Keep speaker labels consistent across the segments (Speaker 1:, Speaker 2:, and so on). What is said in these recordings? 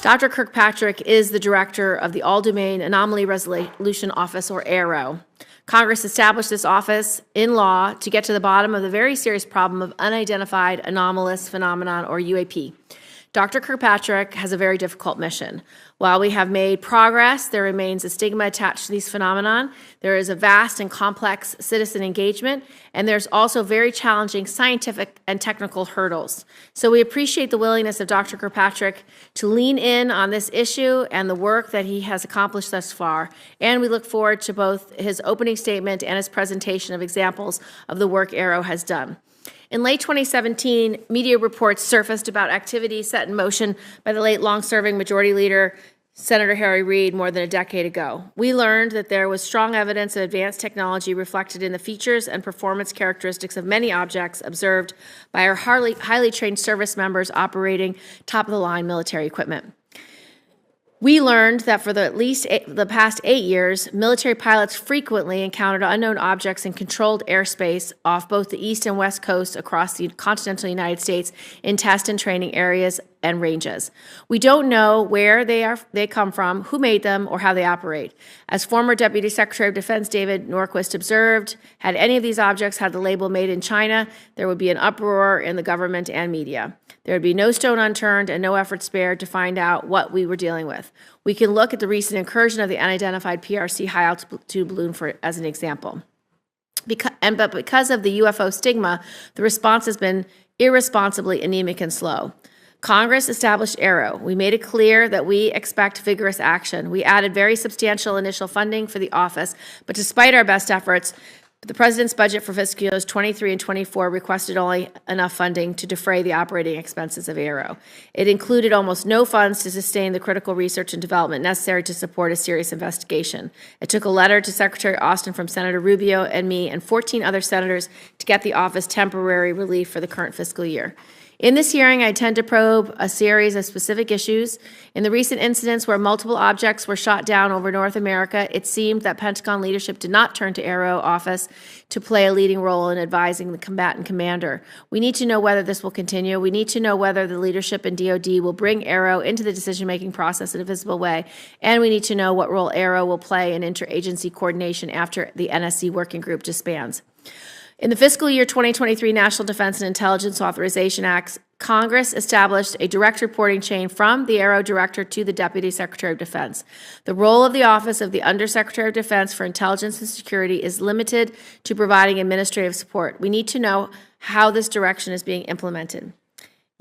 Speaker 1: Dr. Kirkpatrick is the director of the All-Domain Anomaly Resolution Office, or AARO. Congress established this office in law to get to the bottom of the very serious problem of unidentified anomalous phenomenon, or UAP. Dr. Kirkpatrick has a very difficult mission. While we have made progress, there remains a stigma attached to these phenomenon. There is a vast and complex citizen engagement, and there's also very challenging scientific and technical hurdles. So we appreciate the willingness of Dr. Kirkpatrick to lean in on this issue and the work that he has accomplished thus far, and we look forward to both his opening statement and his presentation of examples of the work AARO has done. In late 2017, media reports surfaced about activities set in motion by the late long-serving Majority Leader Senator Harry Reid more than a decade ago. We learned that there was strong evidence of advanced technology reflected in the features and performance characteristics of many objects observed by our highly trained service members operating top-of-the-line military equipment. We learned that for the past 8 years, military pilots frequently encountered unknown objects in controlled airspace off both the east and west coasts across the continental United States in test and training areas and ranges. We don't know where they come from, who made them, or how they operate. As former Deputy Secretary of Defense David Norquist observed, had any of these objects had the label "Made in China," there would be an uproar in the government and media. There would be no stone unturned and no effort spared to find out what we were dealing with. We can look at the recent incursion of the unidentified PRC high-altitude balloon as an example. But because of the UFO stigma, the response has been irresponsibly anemic and slow. Congress established AARO. We made it clear that we expect vigorous action. We added very substantial initial funding for the office, but despite our best efforts, the President's budget for fiscal years 23 and 24 requested only enough funding to defray the operating expenses of AARO. It included almost no funds to sustain the critical research and development necessary to support a serious investigation. It took a letter to Secretary Austin from Senator Rubio and me and 14 other senators to get the office temporary relief for the current fiscal year. In this hearing, I intend to probe a series of specific issues. In the recent incidents where multiple objects were shot down over North America, it seemed that Pentagon leadership did not turn to AARO office to play a leading role in advising the combatant commander. We need to know whether this will continue. We need to know whether the leadership in DoD will bring AARO into the decision-making process in a visible way, and we need to know what role AARO will play in interagency coordination after the NSC working group disbands. In the fiscal year 2023 National Defense and Intelligence Authorization Acts, Congress established a direct reporting chain from the AARO Director to the Deputy Secretary of Defense. The role of the Office of the Undersecretary of Defense for Intelligence and Security is limited to providing administrative support. We need to know how this direction is being implemented.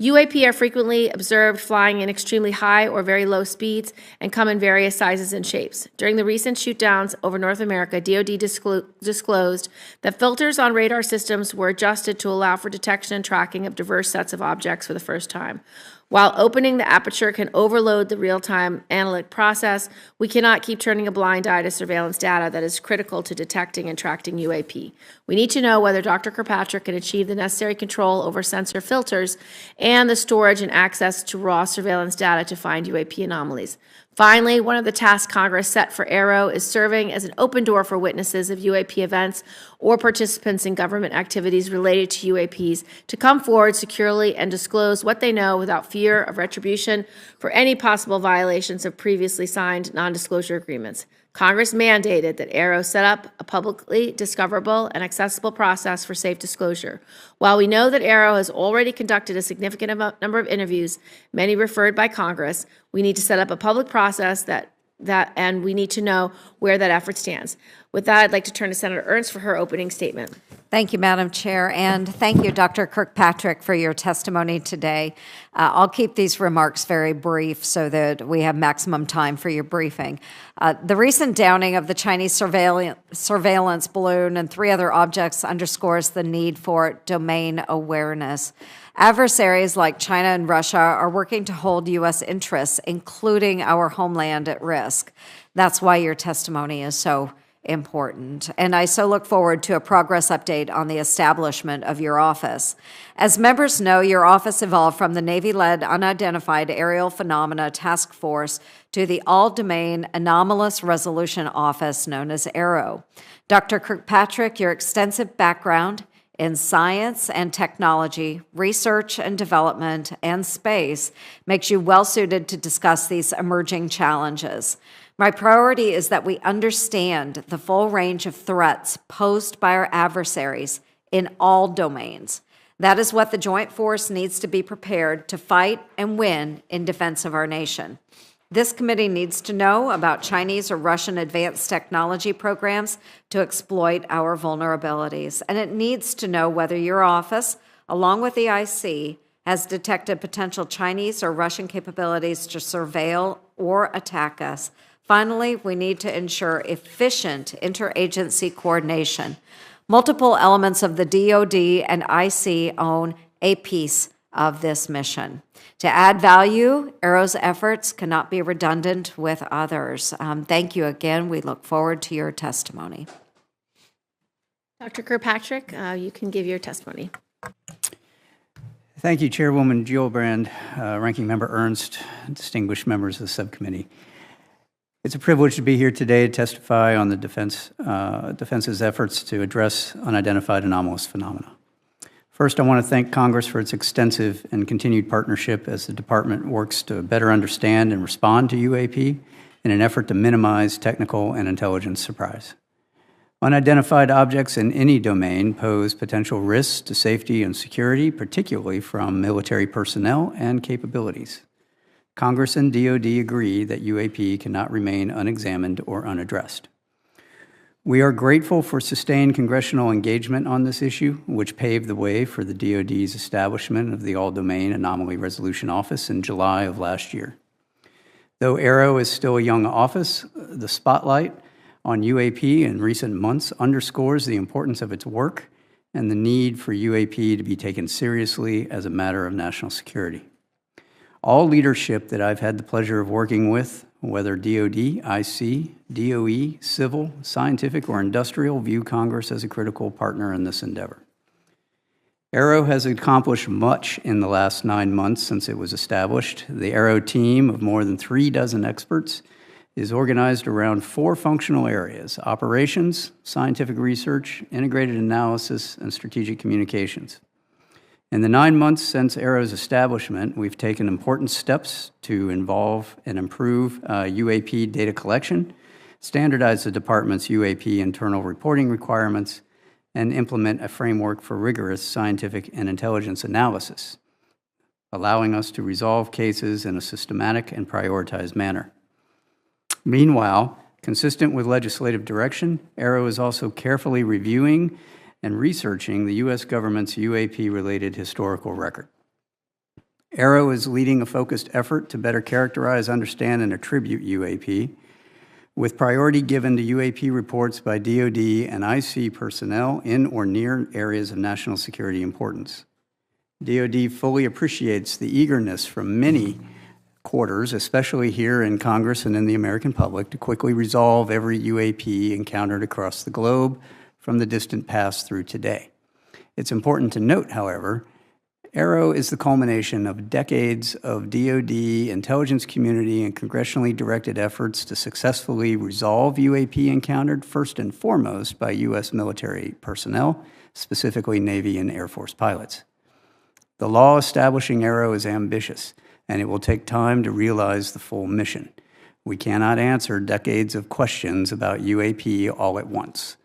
Speaker 1: UAP are frequently observed flying in extremely high or very low speeds and come in various sizes and shapes. During the recent shootdowns over North America, DoD disclosed that filters on radar systems were adjusted to allow for detection and tracking of diverse sets of objects for the first time. While opening the aperture can overload the real-time analytic process, we cannot keep turning a blind eye to surveillance data that is critical to detecting and tracking UAP. We need to know whether Dr. Kirkpatrick can achieve the necessary control over sensor filters and the storage and access to raw surveillance data to find UAP anomalies. Finally, one of the tasks Congress set for AARO is serving as an open door for witnesses of UAP events or participants in government activities related to UAPs to come forward securely and disclose what they know without fear of retribution for any possible violations of previously signed non-disclosure agreements. Congress mandated that AARO set up a publicly discoverable and accessible process for safe disclosure. While we know that AARO has already conducted a significant number of interviews, many referred by Congress, we need to set up a public process and we need to know where that effort stands. With that, I'd like to turn to Senator Ernst for her opening statement.
Speaker 2: Thank you, Madam Chair, and thank you, Dr. Kirkpatrick, for your testimony today. I'll keep these remarks very brief so that we have maximum time for your briefing. The recent downing of the Chinese surveillance balloon and 3 other objects underscores the need for domain awareness. Adversaries like China and Russia are working to hold U.S. interests, including our homeland, at risk. That's why your testimony is so important, and I so look forward to a progress update on the establishment of your office. As members know, your office evolved from the Navy-led Unidentified Aerial Phenomena Task Force to the All-Domain Anomalous Resolution Office, known as AARO. Dr. Kirkpatrick, your extensive background in science and technology, research and development, and space makes you well suited to discuss these emerging challenges. My priority is that we understand the full range of threats posed by our adversaries in all domains. That is what the Joint Force needs to be prepared to fight and win in defense of our nation. This committee needs to know about Chinese or Russian advanced technology programs to exploit our vulnerabilities, and it needs to know whether your office, along with the IC, has detected potential Chinese or Russian capabilities to surveil or attack us. Finally, we need to ensure efficient interagency coordination. Multiple elements of the DoD and IC own a piece of this mission. To add value, AARO's efforts cannot be redundant with others. Thank you again. We look forward to your testimony.
Speaker 1: Dr. Kirkpatrick, you can give your testimony.
Speaker 3: Thank you, Chairwoman Gillibrand, Ranking Member Ernst, and distinguished members of the subcommittee. It's a privilege to be here today to testify on the Defense's efforts to address unidentified anomalous phenomena. First, I want to thank Congress for its extensive and continued partnership as the Department works to better understand and respond to UAP in an effort to minimize technical and intelligence surprise. Unidentified objects in any domain pose potential risks to safety and security, particularly from military personnel and capabilities. Congress and DoD agree that UAP cannot remain unexamined or unaddressed. We are grateful for sustained congressional engagement on this issue, which paved the way for the DoD's establishment of the All-Domain Anomaly Resolution Office in July of last year. Though AARO is still a young office, the spotlight on UAP in recent months underscores the importance of its work and the need for UAP to be taken seriously as a matter of national security. All leadership that I've had the pleasure of working with, whether DoD, IC, DOE, civil, scientific, or industrial, view Congress as a critical partner in this endeavor. AARO has accomplished much in the last 9 months since it was established. The AARO team of more than 36 experts is organized around 4 functional areas: operations, scientific research, integrated analysis, and strategic communications. In the 9 months since AARO's establishment, we've taken important steps to involve and improve UAP data collection, standardize the department's UAP internal reporting requirements, and implement a framework for rigorous scientific and intelligence analysis, allowing us to resolve cases in a systematic and prioritized manner. Meanwhile, consistent with legislative direction, AARO is also carefully reviewing and researching the U.S. government's UAP-related historical record. AARO is leading a focused effort to better characterize, understand, and attribute UAP, with priority given to UAP reports by DoD and IC personnel in or near areas of national security importance. DoD fully appreciates the eagerness from many quarters, especially here in Congress and in the American public, to quickly resolve every UAP encountered across the globe, from the distant past through today. It's important to note, however, AARO is the culmination of decades of DoD, intelligence community, and congressionally directed efforts to successfully resolve UAP encountered first and foremost by U.S. military personnel, specifically Navy and Air Force pilots. The law establishing AARO is ambitious, and it will take time to realize the full mission. We cannot answer decades of questions about UAP all at once,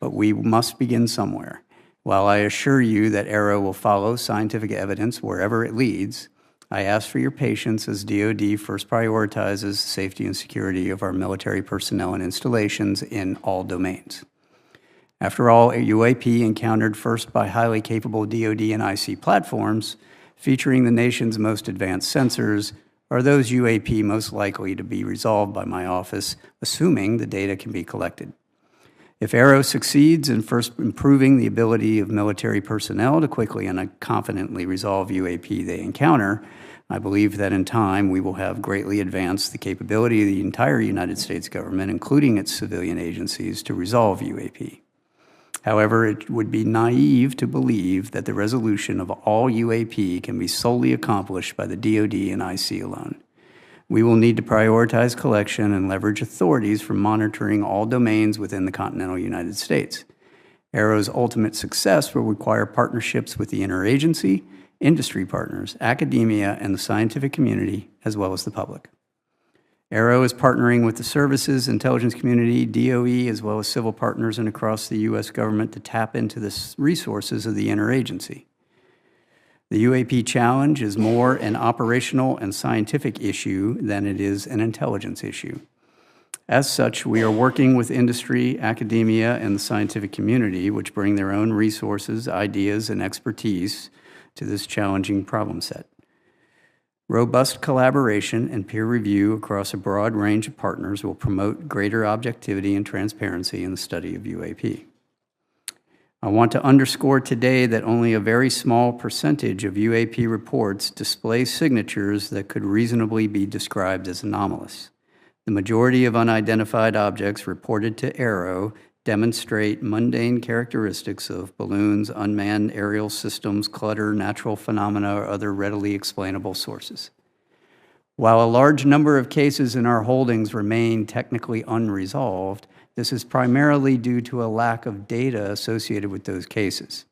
Speaker 3: but we must begin somewhere. While I assure you that AARO will follow scientific evidence wherever it leads, I ask for your patience as DoD first prioritizes the safety and security of our military personnel and installations in all domains. After all, a UAP encountered first by highly capable DoD and IC platforms, featuring the nation's most advanced sensors, are those UAP most likely to be resolved by my office, assuming the data can be collected. If AARO succeeds in first improving the ability of military personnel to quickly and confidently resolve UAP they encounter, I believe that in time we will have greatly advanced the capability of the entire United States government, including its civilian agencies, to resolve UAP. However, it would be naive to believe that the resolution of all UAP can be solely accomplished by the DoD and IC alone. We will need to prioritize collection and leverage authorities for monitoring all domains within the continental United States. ARRO's ultimate success will require partnerships with the interagency, industry partners, academia, and the scientific community, as well as the public. ARRO is partnering with the services, intelligence community, DOE, as well as civil partners and across the U.S. government to tap into the resources of the interagency. The UAP challenge is more an operational and scientific issue than it is an intelligence issue. As such, we are working with industry, academia, and the scientific community, which bring their own resources, ideas, and expertise to this challenging problem set. Robust collaboration and peer review across a broad range of partners will promote greater objectivity and transparency in the study of UAP. I want to underscore today that only a very small percentage of UAP reports display signatures that could reasonably be described as anomalous. The majority of unidentified objects reported to ARRO demonstrate mundane characteristics of balloons, unmanned aerial systems, clutter, natural phenomena, or other readily explainable sources. While a large number of cases in our holdings remain technically unresolved, this is primarily due to a lack of data associated with those cases.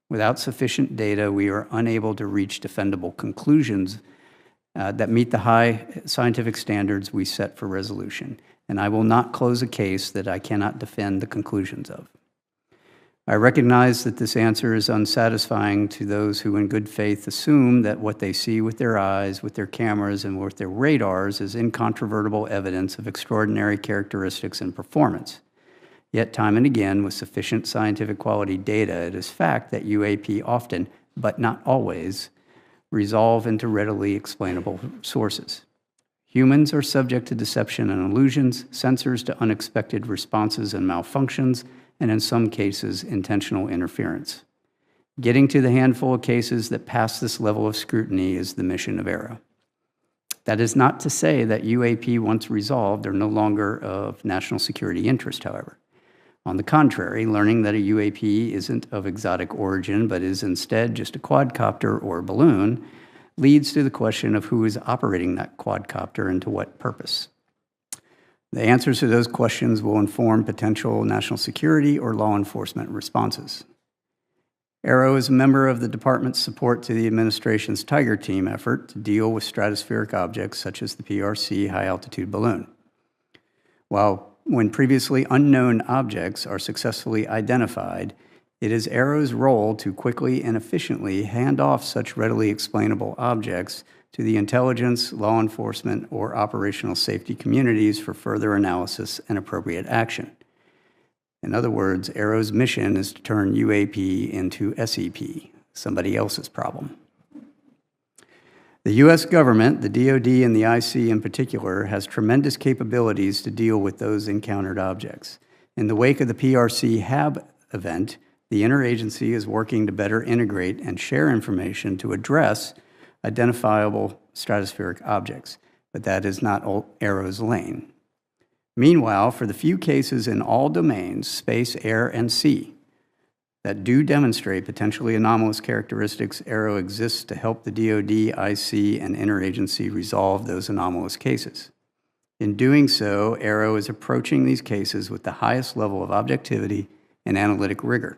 Speaker 3: Without sufficient data, we are unable to reach defendable conclusions that meet the high scientific standards we set for resolution, and I will not close a case that I cannot defend the conclusions of. I recognize that this answer is unsatisfying to those who in good faith assume that what they see with their eyes, with their cameras, and with their radars is incontrovertible evidence of extraordinary characteristics and performance. Yet time and again, with sufficient scientific quality data, it is fact that UAP often, but not always, resolve into readily explainable sources. Humans are subject to deception and illusions, sensors to unexpected responses and malfunctions, and in some cases, intentional interference. Getting to the handful of cases that pass this level of scrutiny is the mission of ARRO. That is not to say that UAP, once resolved, are no longer of national security interest, however. On the contrary, learning that a UAP isn't of exotic origin, but is instead just a quadcopter or balloon, leads to the question of who is operating that quadcopter and to what purpose. The answers to those questions will inform potential national security or law enforcement responses. ARRO is a member of the department's support to the administration's Tiger Team effort to deal with stratospheric objects such as the PRC high-altitude balloon. When previously unknown objects are successfully identified, it is ARRO's role to quickly and efficiently hand off such readily explainable objects to the intelligence, law enforcement, or operational safety communities for further analysis and appropriate action. In other words, ARRO's mission is to turn UAP into SEP, somebody else's problem. The U.S. government, the DoD and the IC in particular, has tremendous capabilities to deal with those encountered objects. In the wake of the PRC HAB event, the interagency is working to better integrate and share information to address identifiable stratospheric objects, but that is not ARRO's lane. Meanwhile, for the few cases in all domains, space, air, and sea, that do demonstrate potentially anomalous characteristics, ARRO exists to help the DoD, IC, and interagency resolve those anomalous cases. In doing so, ARRO is approaching these cases with the highest level of objectivity and analytic rigor.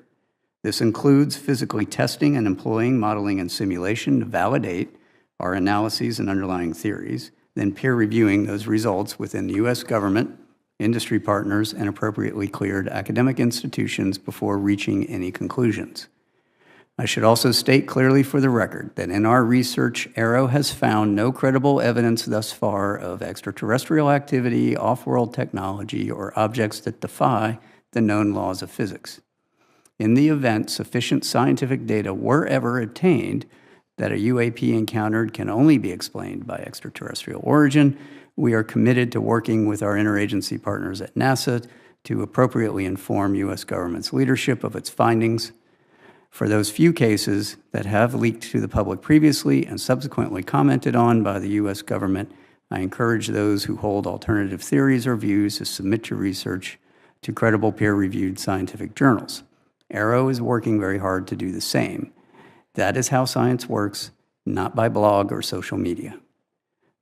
Speaker 3: This includes physically testing and employing modeling and simulation to validate our analyses and underlying theories, then peer reviewing those results within the U.S. government, industry partners, and appropriately cleared academic institutions before reaching any conclusions. I should also state clearly for the record that in our research, ARRO has found no credible evidence thus far of extraterrestrial activity, off-world technology, or objects that defy the known laws of physics. In the event sufficient scientific data were ever obtained that a UAP encountered can only be explained by extraterrestrial origin, we are committed to working with our interagency partners at NASA to appropriately inform U.S. government's leadership of its findings. For those few cases that have leaked to the public previously and subsequently commented on by the U.S. government, I encourage those who hold alternative theories or views to submit your research to credible peer-reviewed scientific journals. ARRO is working very hard to do the same. That is how science works, not by blog or social media.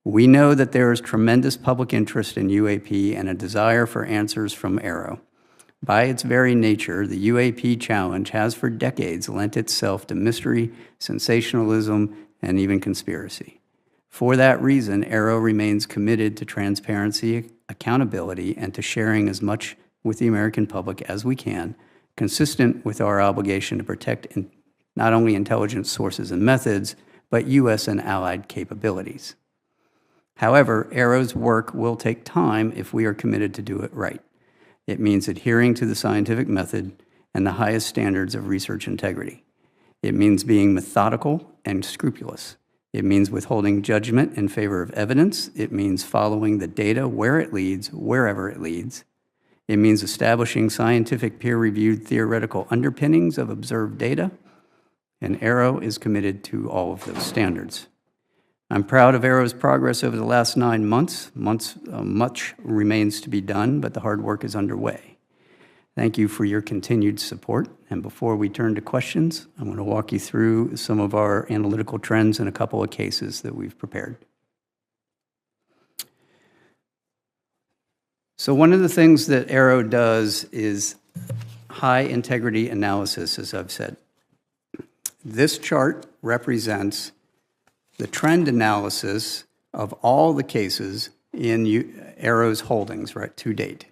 Speaker 3: We know that there is tremendous public interest in UAP and a desire for answers from ARRO. By its very nature, the UAP challenge has for decades lent itself to mystery, sensationalism, and even conspiracy. For that reason, AARO remains committed to transparency, accountability, and to sharing as much with the American public as we can, consistent with our obligation to protect not only intelligence sources and methods, but U.S. and allied capabilities. However, AARO's work will take time if we are committed to do it right. It means adhering to the scientific method and the highest standards of research integrity. It means being methodical and scrupulous. It means withholding judgment in favor of evidence. It means following the data where it leads, wherever it leads. It means establishing scientific peer-reviewed theoretical underpinnings of observed data, and AARO is committed to all of those standards. I'm proud of AARO's progress over the last 9 months. Much remains to be done, but the hard work is underway. Thank you for your continued support. And before we turn to questions, I'm going to walk you through some of our analytical trends in a couple of cases that we've prepared. So one of the things that AARO does is high integrity analysis, as I've said. This chart represents the trend analysis of all the cases in AARO's holdings, right, to date.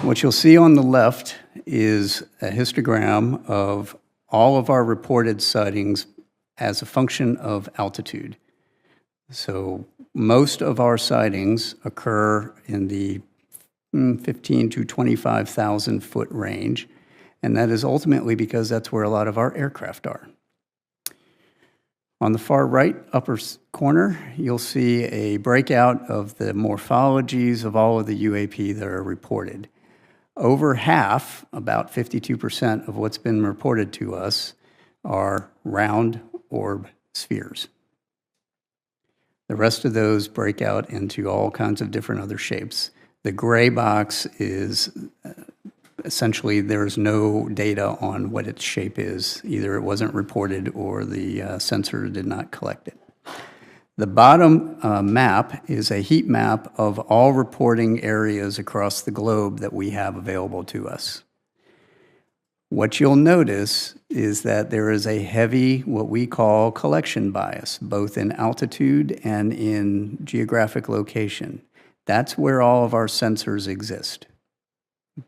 Speaker 3: What you'll see on the left is a histogram of all of our reported sightings as a function of altitude. So most of our sightings occur in the 15 to 25,000 foot range, and that is ultimately because that's where a lot of our aircraft are. On the far right upper corner, you'll see a breakout of the morphologies of all of the UAP that are reported. Over half, about 52% of what's been reported to us, are round orb spheres. The rest of those break out into all kinds of different other shapes. The gray box is essentially there's no data on what its shape is. Either it wasn't reported or the sensor did not collect it. The bottom map is a heat map of all reporting areas across the globe that we have available to us. What you'll notice is that there is a heavy, what we call collection bias, both in altitude and in geographic location. That's where all of our sensors exist.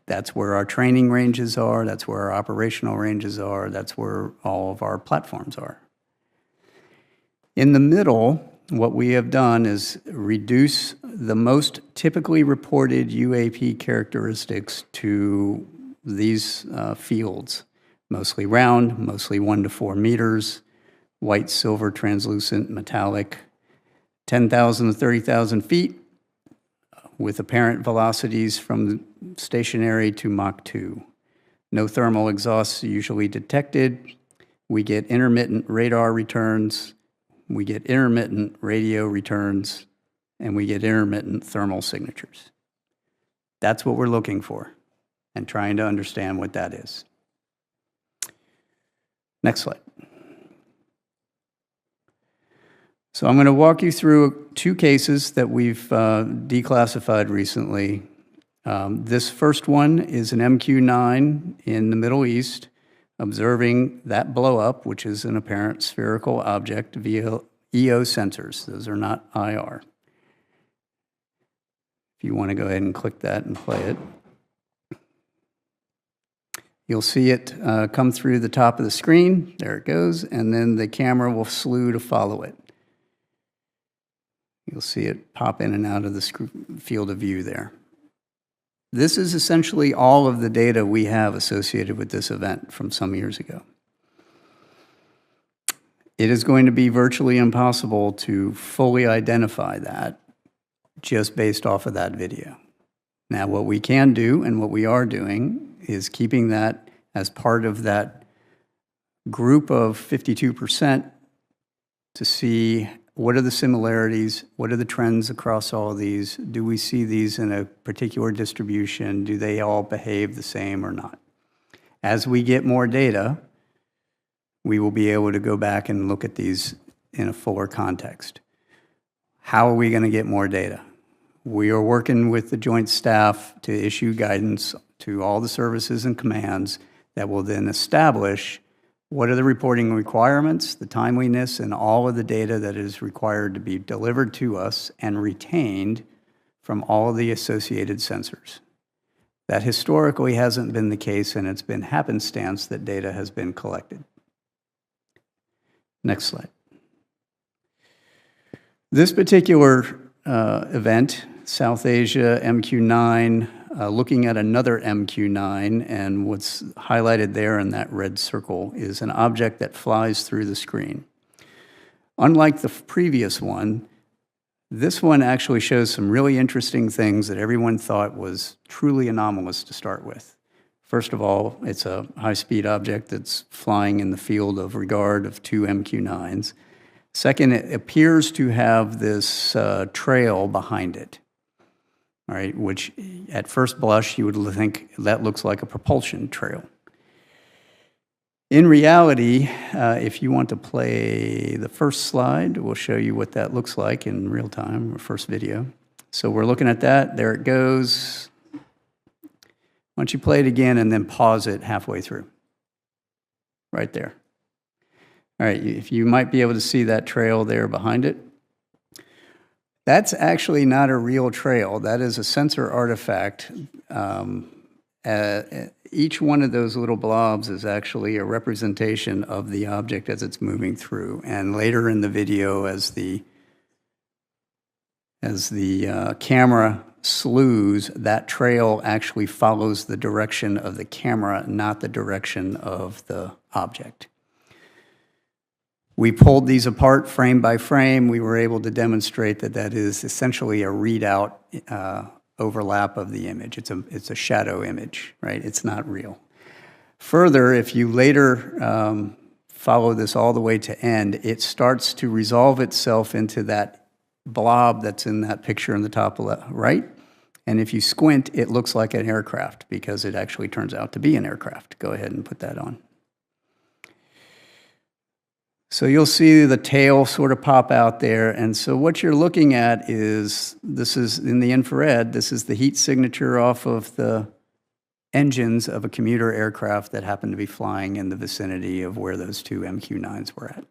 Speaker 3: That's where our training ranges are, that's where our operational ranges are, that's where all of our platforms are. In the middle, what we have done is reduce the most typically reported UAP characteristics to these fields, mostly round, mostly 1 to 4 meters, white, silver, translucent, metallic, 10,000 to 30,000 feet, with apparent velocities from stationary to Mach 2. No thermal exhausts usually detected. We get intermittent radar returns, we get intermittent radio returns, and we get intermittent thermal signatures. That's what we're looking for and trying to understand what that is. Next slide. So I'm going to walk you through 2 cases that we've declassified recently. This first one is an MQ-9 in the Middle East, observing that blow-up, which is an apparent spherical object via EO sensors. Those are not IR. If you want to go ahead and click that and play it. You'll see it come through the top of the screen. There it goes. And then the camera will slew to follow it. You'll see it pop in and out of the field of view there. This is essentially all of the data we have associated with this event from some years ago. It is going to be virtually impossible to fully identify that just based off of that video. Now, what we can do and what we are doing is keeping that as part of that group of 52% to see what are the similarities, what are the trends across all of these, do we see these in a particular distribution, do they all behave the same or not? As we get more data, we will be able to go back and look at these in a fuller context. How are we going to get more data? We are working with the Joint Staff to issue guidance to all the services and commands that will then establish what are the reporting requirements, the timeliness, and all of the data that is required to be delivered to us and retained from all of the associated sensors. That historically hasn't been the case, and it's been happenstance that data has been collected. Next slide. This particular event, South Asia MQ-9, looking at another MQ-9, and what's highlighted there in that red circle is an object that flies through the screen. Unlike the previous one, this one actually shows some really interesting things that everyone thought was truly anomalous to start with. First of all, it's a high-speed object that's flying in the field of regard of two MQ-9s. Second, it appears to have this trail behind it, all right, which at first blush you would think that looks like a propulsion trail. In reality, if you want to play the first slide, we'll show you what that looks like in real time, our first video. So we're looking at that. There it goes. Why don't you play it again and then pause it halfway through? Right there. All right, if you might be able to see that trail there behind it. That's actually not a real trail. That is a sensor artifact. Each one of those little blobs is actually a representation of the object as it's moving through. And later in the video, as the camera slews, that trail actually follows the direction of the camera, not the direction of the object. We pulled these apart frame by frame. We were able to demonstrate that that is essentially a readout overlap of the image. It's a shadow image, right? It's not real. Further, if you later follow this all the way to end, it starts to resolve itself into that blob that's in that picture in the top left, right? And if you squint, it looks like an aircraft because it actually turns out to be an aircraft. Go ahead and put that on. So you'll see the tail sort of pop out there. And so what you're looking at is, this is in the infrared, this is the heat signature off of the engines of a commuter aircraft that happened to be flying in the vicinity of where those two MQ-9s were at.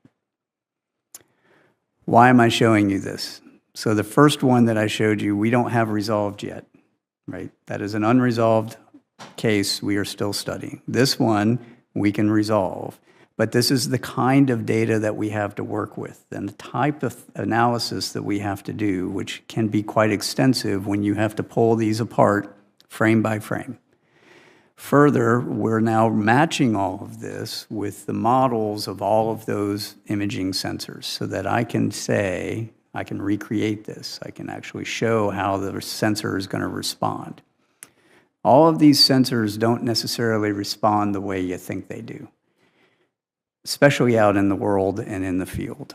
Speaker 3: Why am I showing you this? So the first one that I showed you, we don't have resolved yet, right? That is an unresolved case we are still studying. This one we can resolve. But this is the kind of data that we have to work with and the type of analysis that we have to do, which can be quite extensive when you have to pull these apart frame by frame. Further, we're now matching all of this with the models of all of those imaging sensors so that I can say, I can recreate this. I can actually show how the sensor is going to respond. All of these sensors don't necessarily respond the way you think they do, especially out in the world and in the field.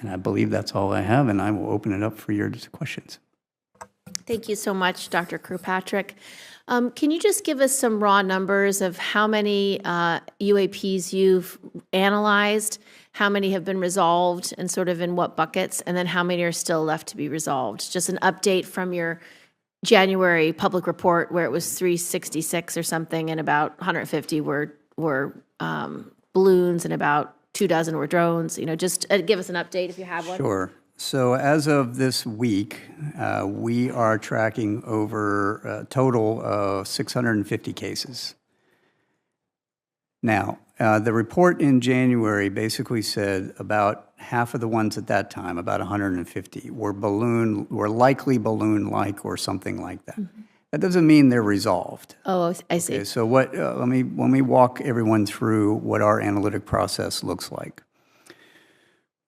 Speaker 3: And I believe that's all I have, and I will open it up for your questions.
Speaker 1: Thank you so much, Dr. Kirkpatrick. Can you just give us some raw numbers of how many UAPs you've analyzed, how many have been resolved, and sort of in what buckets, and then how many are still left to be resolved? Just an update from your January public report where it was 366 or something, and about 150 were balloons, and about 24 were drones. You know, just give us an update if you have one.
Speaker 3: Sure. So as of this week, we are tracking over a total of 650 cases. Now, the report in January basically said about half of the ones at that time, about 150, were likely balloon-like or something like that. Mm-hmm. That doesn't mean they're resolved. Oh, I see. Okay, so what? Let me walk everyone through what our analytic process looks like.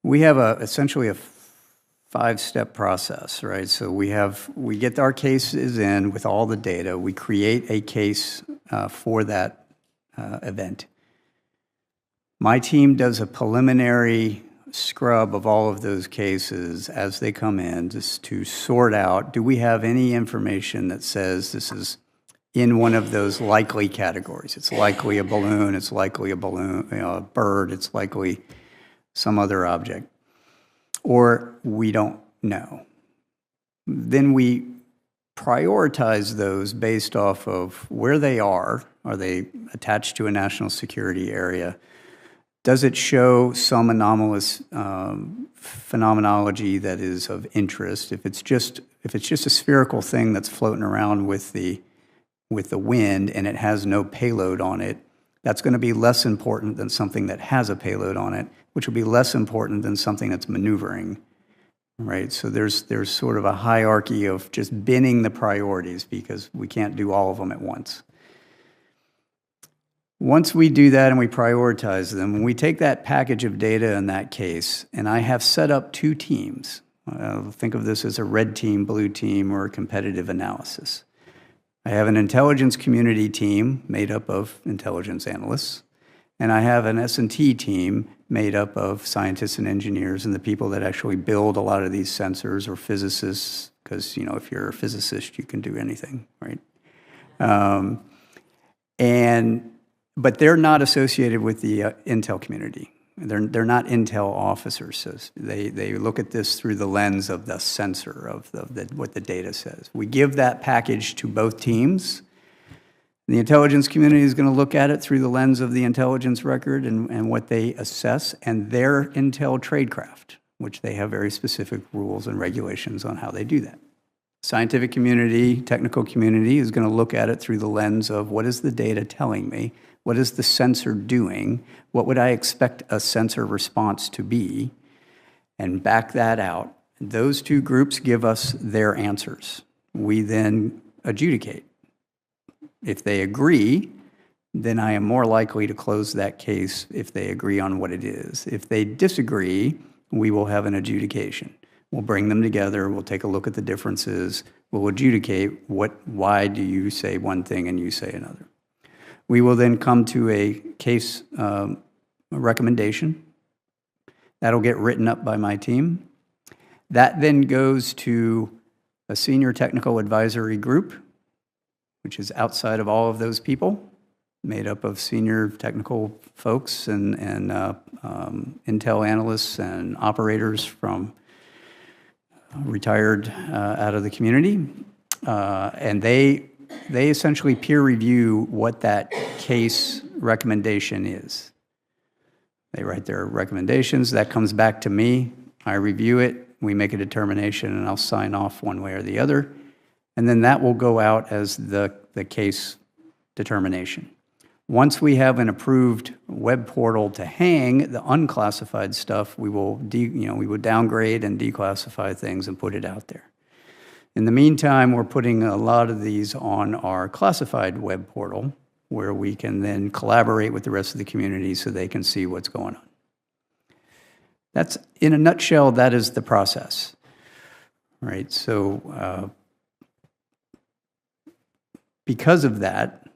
Speaker 3: We have essentially a five-step process, right? So we get our cases in with all the data. We create a case for that event. My team does a preliminary scrub of all of those cases as they come in, just to sort out, do we have any information that says this is in one of those likely categories? It's likely a balloon, it's likely a bird, it's likely some other object. Or we don't know. Then we prioritize those based off of where they are. Are they attached to a national security area? Does it show some anomalous phenomenology that is of interest? If it's just a spherical thing that's floating around with the wind and it has no payload on it, that's going to be less important than something that has a payload on it, which will be less important than something that's maneuvering, right? So there's sort of a hierarchy of just binning the priorities because we can't do all of them at once. Once we do that and we prioritize them, when we take that package of data in that case, and I have set up 2 teams, think of this as a red team, blue team, or a competitive analysis. I have an intelligence community team made up of intelligence analysts, and I have an S&T team made up of scientists and engineers and the people that actually build a lot of these sensors, or physicists, because if you're a physicist, you can do anything, right? But they're not associated with the intel community. They're not intel officers. So they look at this through the lens of the sensor, of what the data says. We give that package to both teams. The intelligence community is going to look at it through the lens of the intelligence record and what they assess, and their intel tradecraft, which they have very specific rules and regulations on how they do that. Scientific community, technical community is going to look at it through the lens of what is the data telling me? What is the sensor doing? What would I expect a sensor response to be? And back that out. Those 2 groups give us their answers. We then adjudicate. If they agree, then I am more likely to close that case if they agree on what it is. If they disagree, we will have an adjudication. We'll bring them together, we'll take a look at the differences, we'll adjudicate why do you say one thing and you say another. We will then come to a case recommendation. That'll get written up by my team. That then goes to a senior technical advisory group, which is outside of all of those people, made up of senior technical folks and intel analysts and operators from retired out of the community. And they essentially peer review what that case recommendation is. They write their recommendations, that comes back to me, I review it, we make a determination, and I'll sign off one way or the other. And then that will go out as the case determination. Once we have an approved web portal to hang the unclassified stuff, we will downgrade and declassify things and put it out there. In the meantime, we're putting a lot of these on our classified web portal, where we can then collaborate with the rest of the community so they can see what's going on. That's, in a nutshell, that is the process, right? So because of that,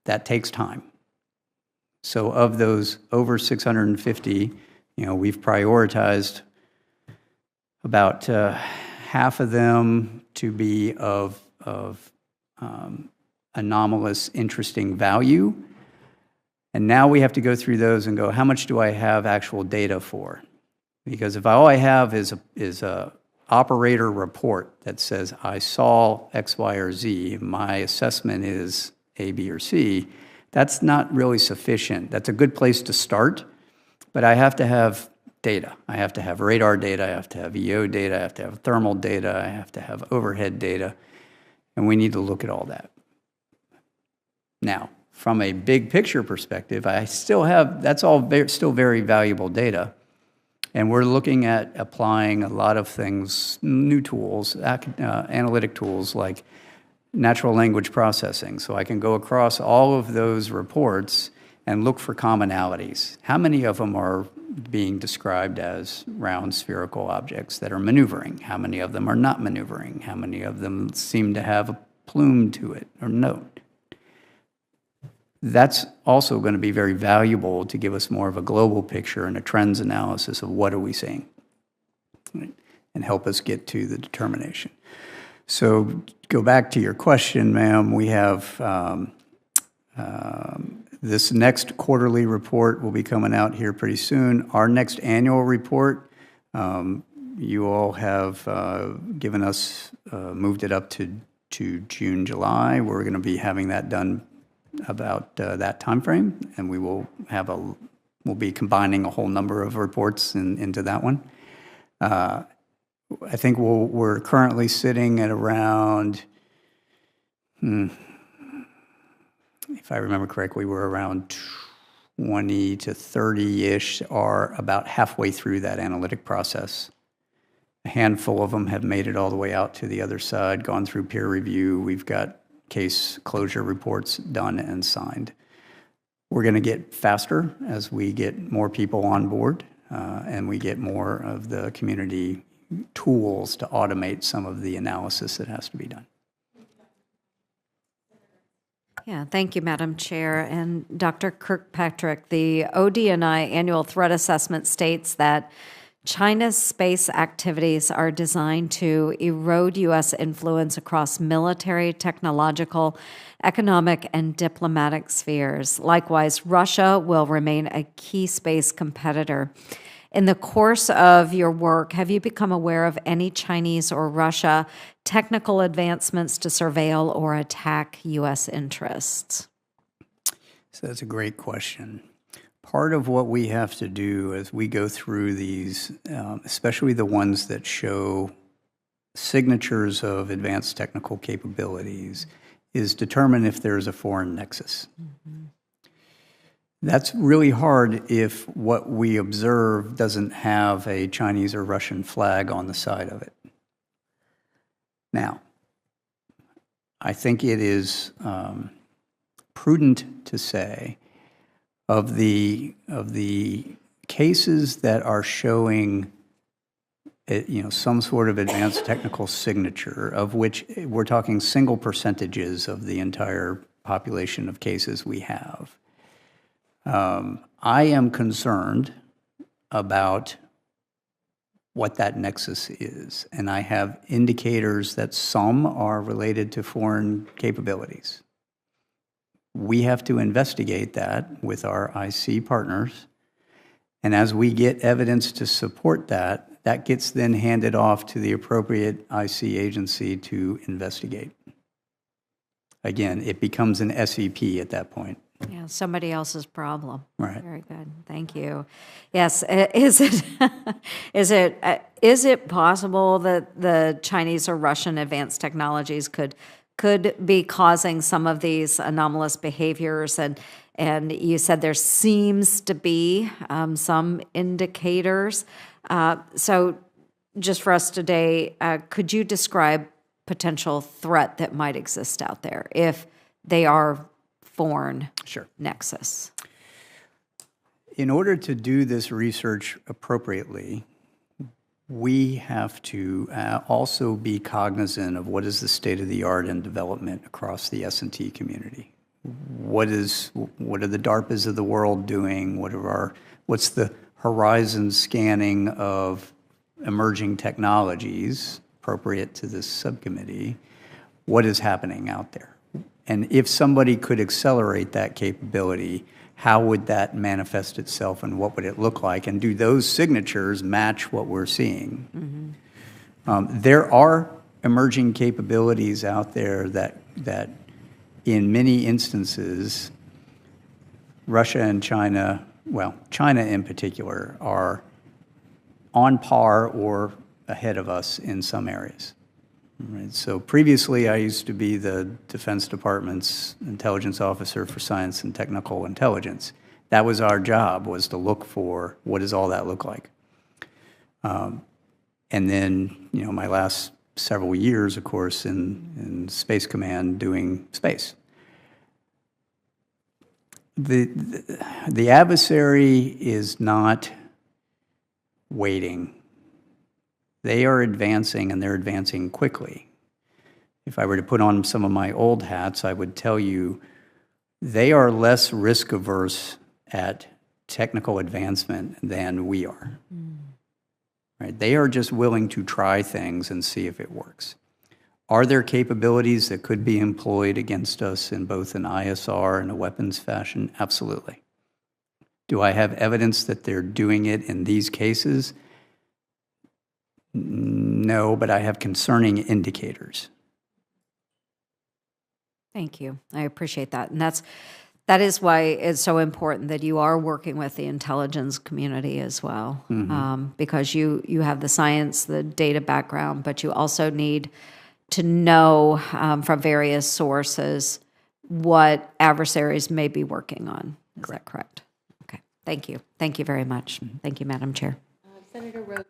Speaker 3: that takes time. So of those over 650, we've prioritized about half of them to be of anomalous, interesting value. And now we have to go through those and go, how much do I have actual data for? Because if all I have is a operator report that says I saw X, Y, or Z, my assessment is A, B, or C, that's not really sufficient. That's a good place to start, but I have to have data. I have to have radar data, I have to have EO data, I have to have thermal data, I have to have overhead data, and we need to look at all that. Now, from a big picture perspective, I still have, that's all still very valuable data, and we're looking at applying a lot of things, new tools, analytic tools like natural language processing. So I can go across all of those reports and look for commonalities. How many of them are being described as round spherical objects that are maneuvering? How many of them are not maneuvering? How many of them seem to have a plume to it or note? That's also going to be very valuable to give us more of a global picture and a trends analysis of what are we seeing, right? And help us get to the determination. So go back to your question, ma'am. We have this next quarterly report will be coming out here pretty soon. Our next annual report, you all have given us, moved it up to June, July. We're going to be having that done about that timeframe, and we'll be combining a whole number of reports into that one. I think we're currently sitting at around, if I remember correctly, we're around 20 to 30-ish are about halfway through that analytic process. A handful of them have made it all the way out to the other side, gone through peer review. We've got case closure reports done and signed. We're going to get faster as we get more people on board and we get more of the community tools to automate some of the analysis that has to be done.
Speaker 2: Yeah, thank you, Madam Chair. And Dr. Kirkpatrick, the ODNI annual threat assessment states that China's space activities are designed to erode U.S. influence across military, technological, economic, and diplomatic spheres. Likewise, Russia will remain a key space competitor. In the course of your work, have you become aware of any Chinese or Russia technical advancements to surveil or attack U.S. interests?
Speaker 3: So that's a great question. Part of what we have to do as we go through these, especially the ones that show signatures of advanced technical capabilities, is determine if there's a foreign nexus. Mm-hmm. That's really hard if what we observe doesn't have a Chinese or Russian flag on the side of it. Now, I think it is prudent to say of the cases that are showing some sort of advanced technical signature, of which we're talking single percentages of the entire population of cases we have. I am concerned about what that nexus is, and I have indicators that some are related to foreign capabilities. We have to investigate that with our IC partners, and as we get evidence to support that, that gets then handed off to the appropriate IC agency to investigate. Again, it becomes an SEP at that point.
Speaker 2: Yeah, somebody else's problem.
Speaker 3: Right.
Speaker 2: Very good. Thank you. Yes. Is it possible that the Chinese or Russian advanced technologies could be causing some of these anomalous behaviors? And you said there seems to be some indicators. So just for us today, could you describe potential threat that might exist out there if they are foreign nexus? In order to do this research appropriately, we have to also be cognizant of what is the state of the art in development across the S&T community. What are the DARPAs of the world doing? What's the horizon scanning of emerging technologies appropriate to this subcommittee? What is happening out there? And if somebody could accelerate that capability, how would that manifest itself and what would it look like? And do those signatures match what we're seeing? Mm-hmm. There are emerging capabilities out there that in many instances, Russia and China, well, China in particular, are on par or ahead of us in some areas. Right. So previously, I used to be the Defense Department's intelligence officer for science and technical intelligence. That was our job, was to look for what does all that look like. And then, my last several years, of course, in Space Command doing space. The adversary is not waiting. They are advancing, and they're advancing quickly. If I were to put on some of my old hats, I would tell you they are less risk-averse at technical advancement than we are. Mm. Right? They are just willing to try things and see if it works. Are there capabilities that could be employed against us in both an ISR and a weapons fashion? Absolutely. Do I have evidence that they're doing it in these cases?
Speaker 3: No, but I have concerning indicators.
Speaker 2: Thank you. I appreciate that. And that is why it's so important that you are working with the intelligence community as well, because you have the science, the data background, but you also need to know from various sources what adversaries may be working on. Is that correct? Okay. Thank you. Thank you very much. Thank you, Madam Chair.
Speaker 1: Senator Rhodes.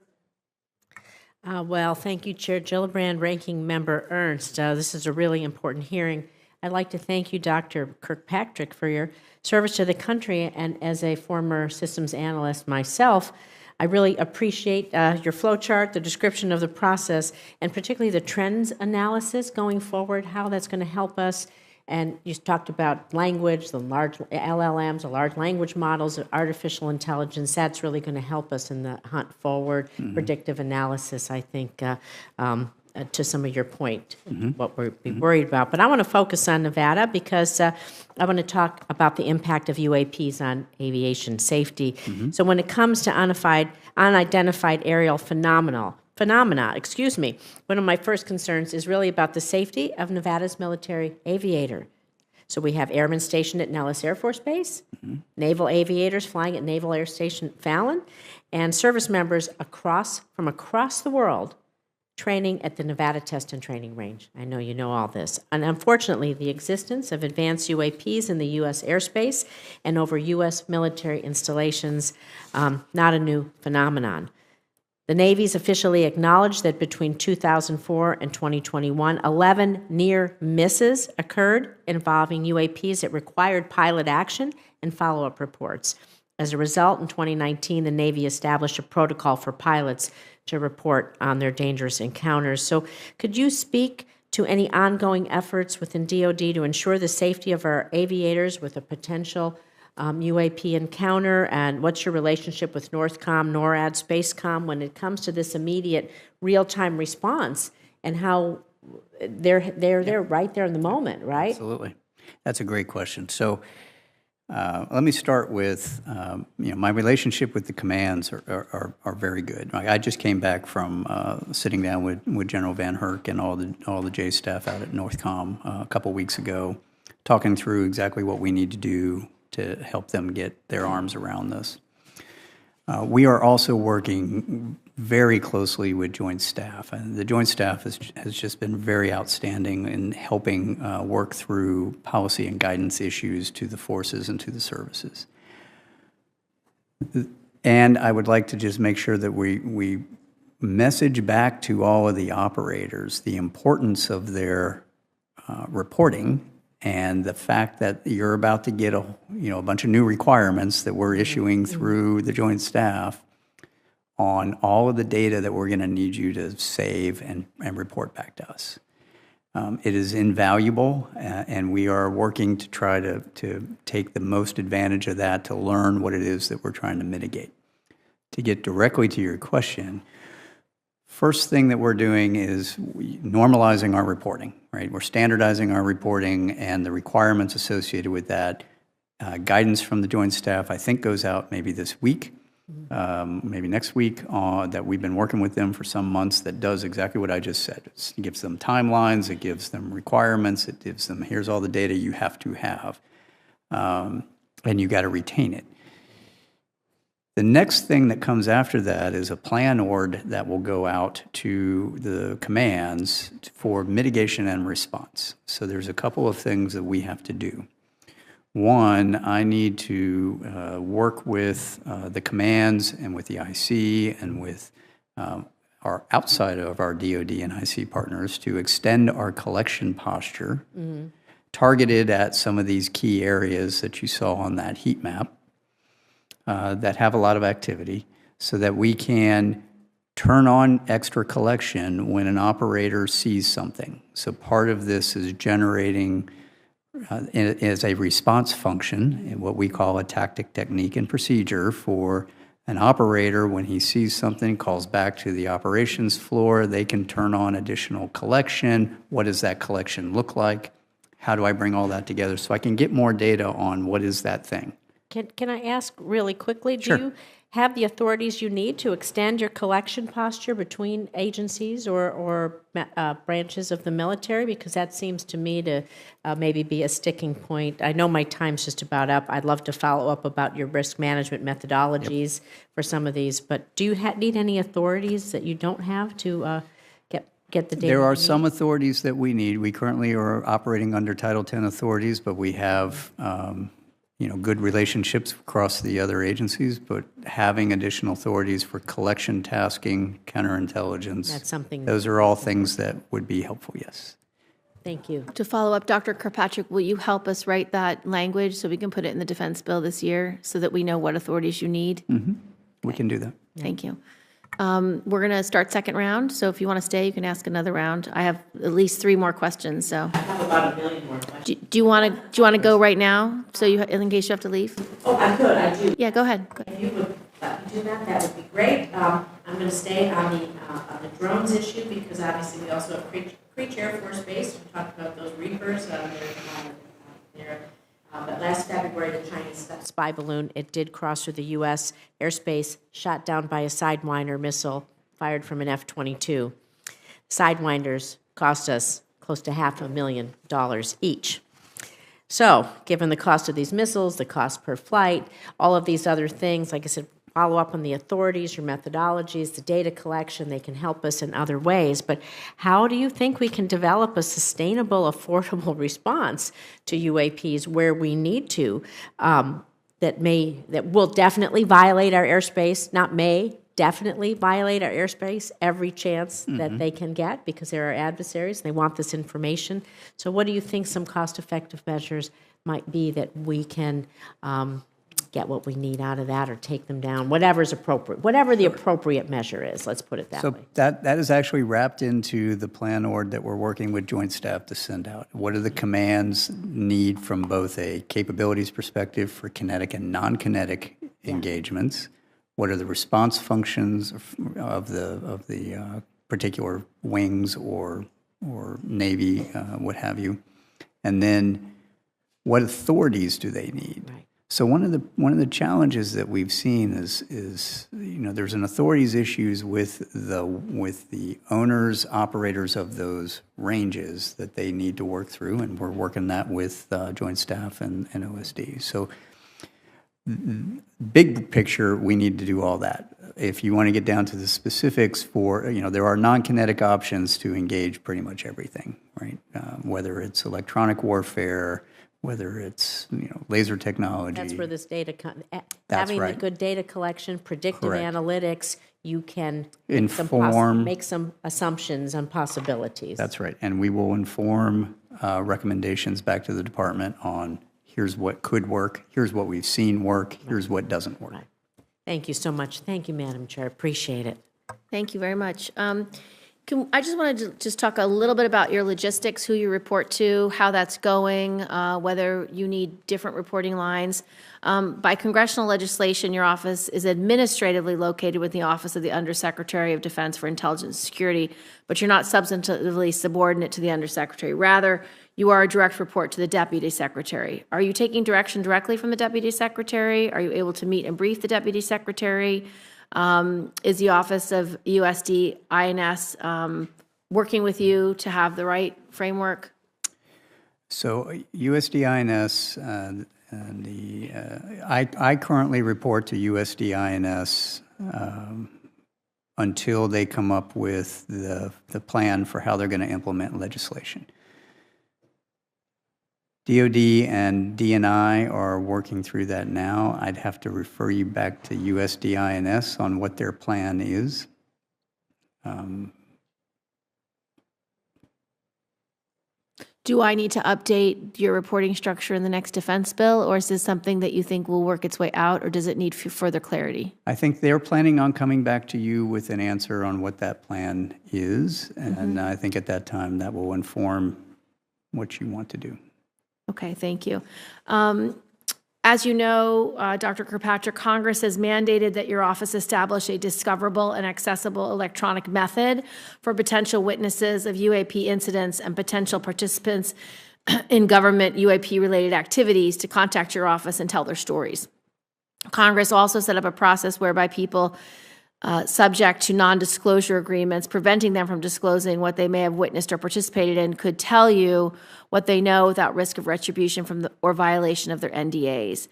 Speaker 4: Well, thank you, Chair Gillibrand, Ranking Member Ernst. This is a really important hearing. I'd like to thank you, Dr. Kirkpatrick, for your service to the country, and as a former systems analyst myself, I really appreciate your flow chart, the description of the process, and particularly the trends analysis going forward, how that's going to help us. And you talked about language, the large LLMs, the large language models, artificial intelligence. That's really going to help us in the hunt forward. Predictive analysis, I think, to some of your point, what we're worried about. But I want to focus on Nevada because I want to talk about the impact of UAPs on aviation safety. So when it comes to unidentified aerial phenomena, one of my first concerns is really about the safety of Nevada's military aviator. So we have airmen stationed at Nellis Air Force Base, naval aviators flying at Naval Air Station Fallon, and service members from across the world training at the Nevada Test and Training Range. I know you know all this. And unfortunately, the existence of advanced UAPs in the U.S. airspace and over U.S. military installations, not a new phenomenon. The Navy's officially acknowledged that between 2004 and 2021, 11 near misses occurred involving UAPs that required pilot action and follow-up reports. As a result, in 2019, the Navy established a protocol for pilots to report on their dangerous encounters. So could you speak to any ongoing efforts within DoD to ensure the safety of our aviators with a potential UAP encounter, and what's your relationship with Northcom, NORAD, Spacecom when it comes to this immediate real-time response and how they're right there in the moment, right?
Speaker 3: Absolutely. That's a great question. So let me start with, my relationship with the commands are very good. I just came back from sitting down with General Van Herk and all the J staff out at Northcom a couple weeks ago, talking through exactly what we need to do to help them get their arms around this. We are also working very closely with Joint Staff, and the Joint Staff has just been very outstanding in helping work through policy and guidance issues to the forces and to the services. And I would like to just make sure that we message back to all of the operators the importance of their reporting and the fact that you're about to get a bunch of new requirements that we're issuing through the Joint Staff on all of the data that we're going to need you to save and report back to us. It is invaluable, and we are working to try to take the most advantage of that to learn what it is that we're trying to mitigate. To get directly to your question, first thing that we're doing is normalizing our reporting, right? We're standardizing our reporting and the requirements associated with that. Guidance from the Joint Staff, I think, goes out maybe this week, maybe next week, that we've been working with them for some months that does exactly what I just said. It gives them timelines, it gives them requirements, it gives them, here's all the data you have to have, and you got to retain it. The next thing that comes after that is a plan ord that will go out to the commands for mitigation and response. So there's a couple of things that we have to do. One, I need to work with the commands and with the IC and with our outside of our DoD and IC partners to extend our collection posture targeted at some of these key areas that you saw on that heat map. That have a lot of activity so that we can turn on extra collection when an operator sees something. So part of this is generating as a response function, in what we call a tactic, technique, and procedure for an operator. When he sees something, calls back to the operations floor, they can turn on additional collection. What does that collection look like? How do I bring all that together so I can get more data on what is that thing?
Speaker 4: Can I ask really quickly,
Speaker 3: Sure.
Speaker 4: do you have the authorities you need to extend your collection posture between agencies or branches of the military? Because that seems to me to maybe be a sticking point. I know my time's just about up. I'd love to follow up about your risk management methodologies for some of these, but do you need any authorities that you don't have to get the data?
Speaker 3: There are
Speaker 4: you need?
Speaker 3: some authorities that we need. We currently are operating under Title X authorities, but we have good relationships across the other agencies, but having additional authorities for collection, tasking, counterintelligence.
Speaker 4: That's something.
Speaker 3: Those are all things that would be helpful, yes.
Speaker 4: Thank you.
Speaker 1: To follow up, Dr. Kirkpatrick, will you help us write that language so we can put it in the defense bill this year so that we know what authorities you need?
Speaker 3: We can do that.
Speaker 1: Thank you. We're going to start second round, so if you want to stay, you can ask another round. I have at least 3 more questions, so.
Speaker 4: I have about 1 million more questions.
Speaker 1: Do you want to go right now, so in case you have to leave?
Speaker 4: Oh, I could, I do.
Speaker 1: Yeah, go ahead.
Speaker 4: If you would do that, that would be great. I'm going to stay on the drones issue because obviously we also have Creech Air Force Base. We talked about those Reapers. But last February, the Chinese spy balloon, it did cross through the U.S. airspace, shot down by a Sidewinder missile fired from an F-22. Sidewinders cost us close to $500,000 each. So, given the cost of these missiles, the cost per flight, all of these other things, like I said, follow up on the authorities, your methodologies, the data collection, they can help us in other ways. But how do you think we can develop a sustainable, affordable response to UAPs where we need to, that will definitely violate our airspace, not may, definitely violate our airspace every chance that they can get because they're our adversaries, they want this information. So what do you think some cost-effective measures might be that we can get what we need out of that or take them down, whatever's appropriate, whatever the appropriate measure is, let's put it that
Speaker 3: So
Speaker 4: way.
Speaker 3: that is actually wrapped into the plan org that we're working with Joint Staff to send out. What do the commands need from both a capabilities perspective for kinetic and non-kinetic engagements? What are the response functions of the particular wings or Navy, what have you? And then what authorities do they need?
Speaker 4: Right.
Speaker 3: So one of the challenges that we've seen is there's an authorities issues with the owners, operators of those ranges that they need to work through, and we're working that with Joint Staff and OSD. So big picture, we need to do all that. If you want to get down to the specifics there are non-kinetic options to engage pretty much everything, right? Whether it's electronic warfare, whether it's laser technology.
Speaker 4: That's where this data,
Speaker 3: That's
Speaker 4: having the
Speaker 3: right.
Speaker 4: good data collection, predictive
Speaker 3: Correct.
Speaker 4: analytics, you can make some assumptions and possibilities.
Speaker 3: That's right. And we will inform recommendations back to the department on here's what could work, here's what we've seen work, here's what doesn't work.
Speaker 4: Right. Thank you so much. Thank you, Madam Chair. Appreciate it.
Speaker 1: Thank you very much. I just wanted to talk a little bit about your logistics, who you report to, how that's going, whether you need different reporting lines. By congressional legislation, your office is administratively located with the Office of the Undersecretary of Defense for Intelligence and Security, but you're not substantively subordinate to the Undersecretary. Rather, you are a direct report to the Deputy Secretary. Are you taking direction directly from the Deputy Secretary? Are you able to meet and brief the Deputy Secretary? Is the Office of USD INS working with you to have the right framework?
Speaker 3: So USD INS, I currently report to USD INS until they come up with the plan for how they're going to implement legislation. DOD and DNI are working through that now. I'd have to refer you back to USD INS on what their plan is.
Speaker 1: Do I need to update your reporting structure in the next defense bill, or is this something that you think will work its way out, or does it need further clarity?
Speaker 3: I think they're planning on coming back to you with an answer on what that plan is, and I think at that time that will inform what you want to do.
Speaker 1: Okay, thank you. As you know, Dr. Kirkpatrick, Congress has mandated that your office establish a discoverable and accessible electronic method for potential witnesses of UAP incidents and potential participants in government UAP-related activities to contact your office and tell their stories. Congress also set up a process whereby people subject to non-disclosure agreements, preventing them from disclosing what they may have witnessed or participated in, could tell you what they know without risk of retribution or violation of their NDAs.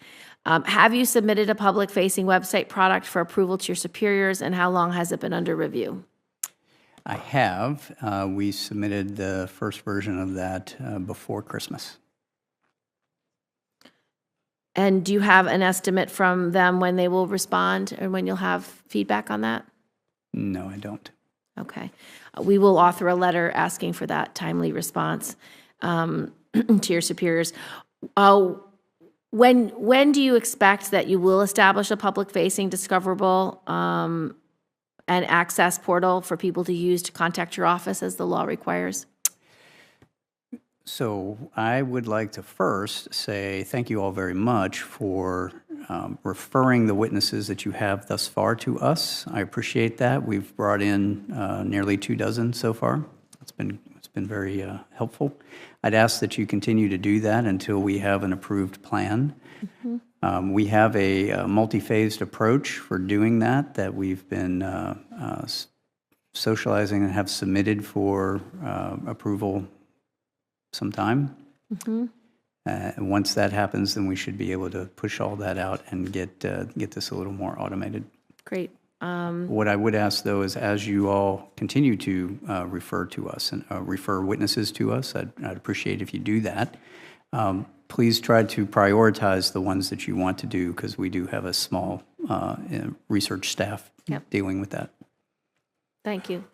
Speaker 1: Have you submitted a public-facing website product for approval to your superiors, and how long has it been under review?
Speaker 3: I have. We submitted the first version of that before Christmas.
Speaker 1: And do you have an estimate from them when they will respond and when you'll have feedback on that?
Speaker 3: No, I don't.
Speaker 1: Okay. We will author a letter asking for that timely response to your superiors. When do you expect that you will establish a public-facing discoverable and access portal for people to use to contact your office as the law requires?
Speaker 3: So I would like to first say thank you all very much for referring the witnesses that you have thus far to us. I appreciate that. We've brought in nearly 24 so far. It's been very helpful. I'd ask that you continue to do that until we have an approved plan. Mm-hmm. We have a multi-phased approach for doing that we've been socializing and have submitted for approval sometime. Mm-hmm. Once that happens, then we should be able to push all that out and get this a little more automated.
Speaker 1: Great.
Speaker 3: What I would ask, though, is as you all continue to refer to us and refer witnesses to us, I'd appreciate if you do that. Please try to prioritize the ones that you want to do, because we do have a small research staff dealing with that.
Speaker 1: Thank you.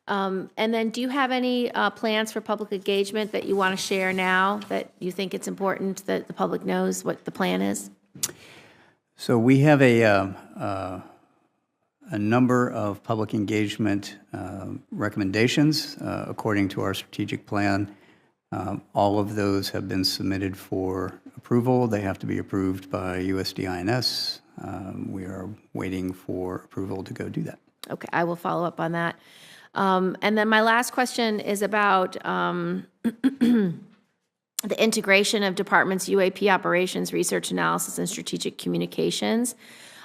Speaker 1: And then do you have any plans for public engagement that you want to share now that you think it's important that the public knows what the plan is?
Speaker 3: So we have a number of public engagement recommendations according to our strategic plan. All of those have been submitted for approval. They have to be approved by USDINS. We are waiting for approval to go do that.
Speaker 1: Okay, I will follow up on that. And then my last question is about the integration of departments' UAP operations, research analysis, and strategic communications.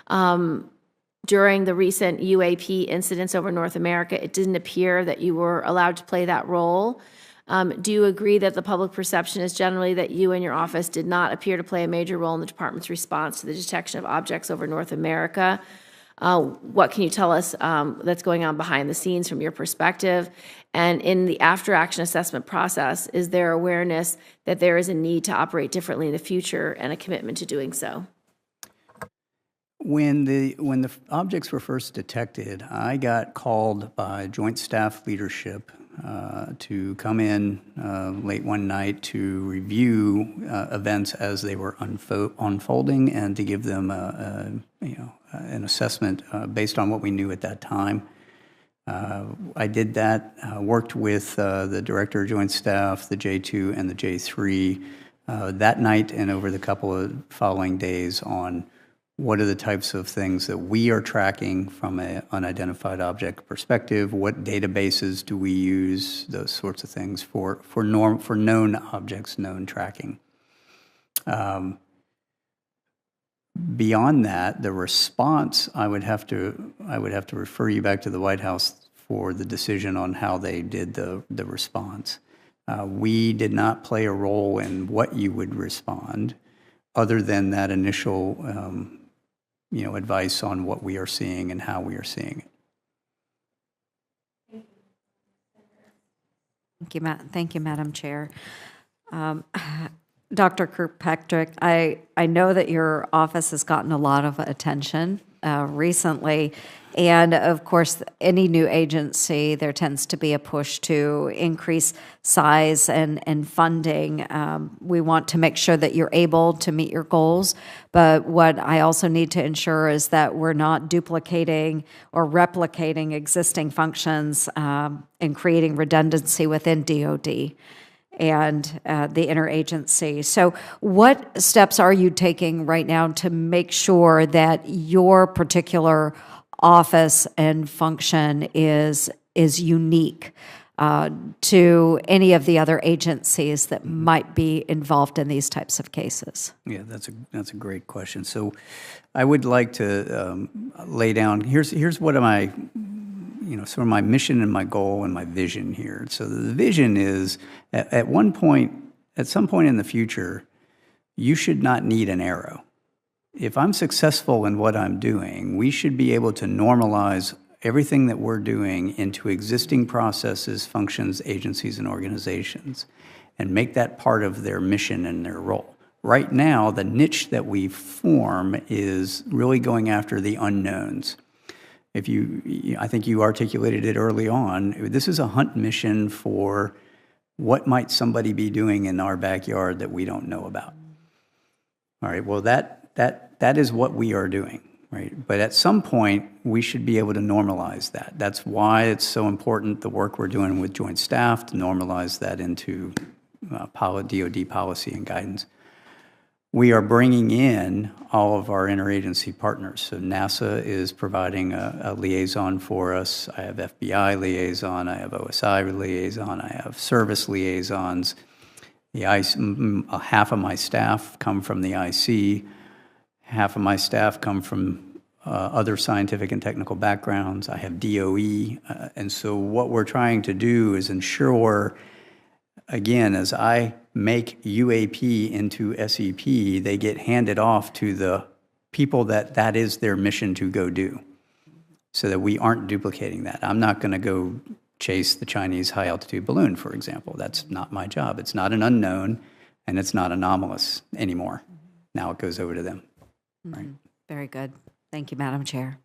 Speaker 1: During the recent UAP incidents over North America, it didn't appear that you were allowed to play that role. Do you agree that the public perception is generally that you and your office did not appear to play a major role in the department's response to the detection of objects over North America? What can you tell us that's going on behind the scenes from your perspective? And in the after-action assessment process, is there awareness that there is a need to operate differently in the future and a commitment to doing so?
Speaker 3: When the objects were first detected, I got called by Joint Staff Leadership to come in late one night to review events as they were unfolding and to give them an assessment based on what we knew at that time. I did that, worked with the Director of Joint Staff, the J2 and the J3 that night and over the couple of following days on what are the types of things that we are tracking from an unidentified object perspective, what databases do we use, those sorts of things for known objects, known tracking. Beyond that, the response, I would have to refer you back to the White House for the decision on how they did the response. We did not play a role in what you would respond, other than that initial, advice on what we are seeing and how we are seeing it.
Speaker 2: Thank you, Madam Chair. Dr. Kirkpatrick, I know that your office has gotten a lot of attention recently, and of course, any new agency, there tends to be a push to increase size and funding. We want to make sure that you're able to meet your goals, but what I also need to ensure is that we're not duplicating or replicating existing functions and creating redundancy within DoD and the interagency. So what steps are you taking right now to make sure that your particular office and function is unique to any of the other agencies that might be involved in these types of cases?
Speaker 3: Yeah, that's a great question. So I would like to lay down, here's what am I, sort of my mission and my goal and my vision here. So the vision is at some point in the future, you should not need an arrow. If I'm successful in what I'm doing, we should be able to normalize everything that we're doing into existing processes, functions, agencies, and organizations, and make that part of their mission and their role. Right now, the niche that we form is really going after the unknowns. I think you articulated it early on, this is a hunt mission for what might somebody be doing in our backyard that we don't know about. All right, well, that is what we are doing, right? But at some point, we should be able to normalize that. That's why it's so important, the work we're doing with Joint Staff, to normalize that into DoD policy and guidance. We are bringing in all of our interagency partners. So NASA is providing a liaison for us. I have FBI liaison, I have OSI liaison, I have service liaisons. Half of my staff come from the IC, half of my staff come from other scientific and technical backgrounds. I have DOE, and so what we're trying to do is ensure, again, as I make UAP into SEP, they get handed off to the people that is their mission to go do, so that we aren't duplicating that. I'm not going to go chase the Chinese high-altitude balloon, for example. That's not my job. It's not an unknown, and it's not anomalous anymore. Now it goes over to them. Right.
Speaker 2: Very good. Thank you, Madam Chair.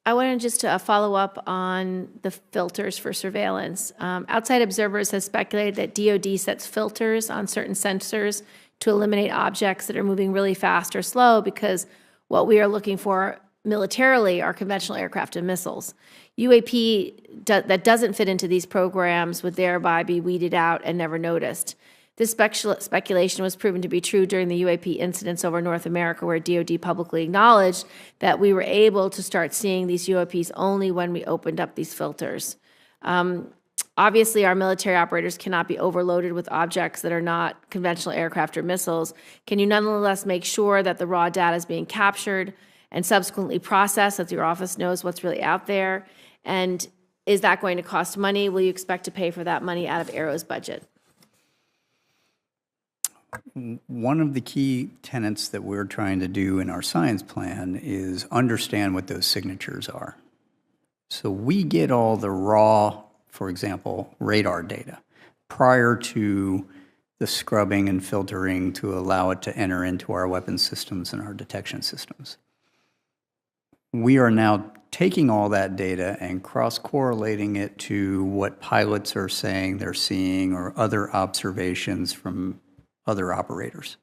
Speaker 1: I wanted just to follow up on the filters for surveillance. Outside observers have speculated that DoD sets filters on certain sensors to eliminate objects that are moving really fast or slow, because what we are looking for militarily are conventional aircraft and missiles. UAP that doesn't fit into these programs would thereby be weeded out and never noticed. This speculation was proven to be true during the UAP incidents over North America, where DoD publicly acknowledged that we were able to start seeing these UAPs only when we opened up these filters. Obviously, our military operators cannot be overloaded with objects that are not conventional aircraft or missiles. Can you nonetheless make sure that the raw data is being captured and subsequently processed, so that your office knows what's really out there? And is that going to cost money? Will you expect to pay for that money out of Aero's budget?
Speaker 3: One of the key tenets that we're trying to do in our science plan is understand what those signatures are. So we get all the raw, for example, radar data prior to the scrubbing and filtering to allow it to enter into our weapons systems and our detection systems. We are now taking all that data and cross-correlating it to what pilots are saying they're seeing or other observations from other operators.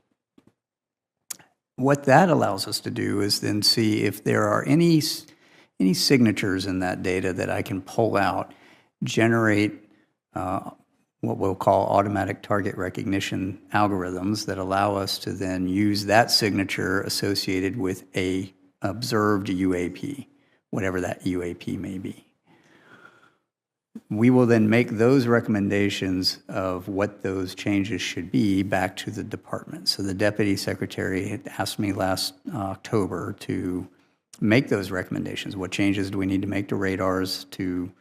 Speaker 3: What that allows us to do is then see if there are any signatures in that data that I can pull out, generate what we'll call automatic target recognition algorithms that allow us to then use that signature associated with a observed UAP, whatever that UAP may be. We will then make those recommendations of what those changes should be back to the department. So the Deputy Secretary had asked me last October to make those recommendations. What changes do we need to make to radars, to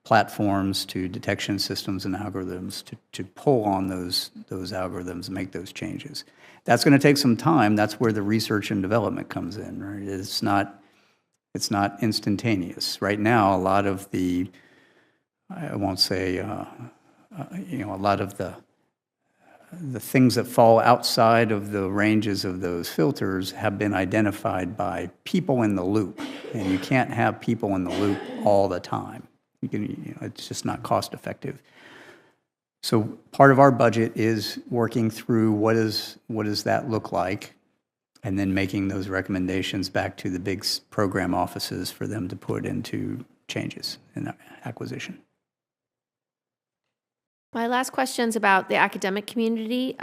Speaker 3: platforms, to detection systems and algorithms, to pull on those algorithms and make those changes? That's going to take some time. That's where the research and development comes in, right? It's not instantaneous. Right now, a lot of the, I won't say, a lot of the things that fall outside of the ranges of those filters have been identified by people in the loop, and you can't have people in the loop all the time. It's just not cost effective. So part of our budget is working through what does that look like, and then making those recommendations back to the big program offices for them to put into changes in acquisition.
Speaker 1: My last question is about the academic community.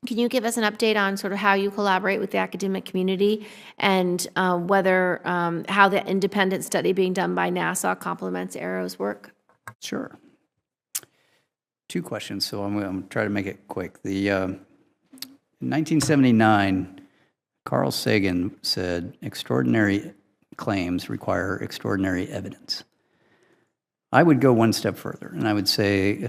Speaker 1: Can you give us an update on sort of how you collaborate with the academic community and whether how the independent study being done by NASA complements ARRO's work?
Speaker 3: Sure. Two questions, so I'm going to try to make it quick. In 1979, Carl Sagan said, extraordinary claims require extraordinary evidence. I would go one step further, and I would say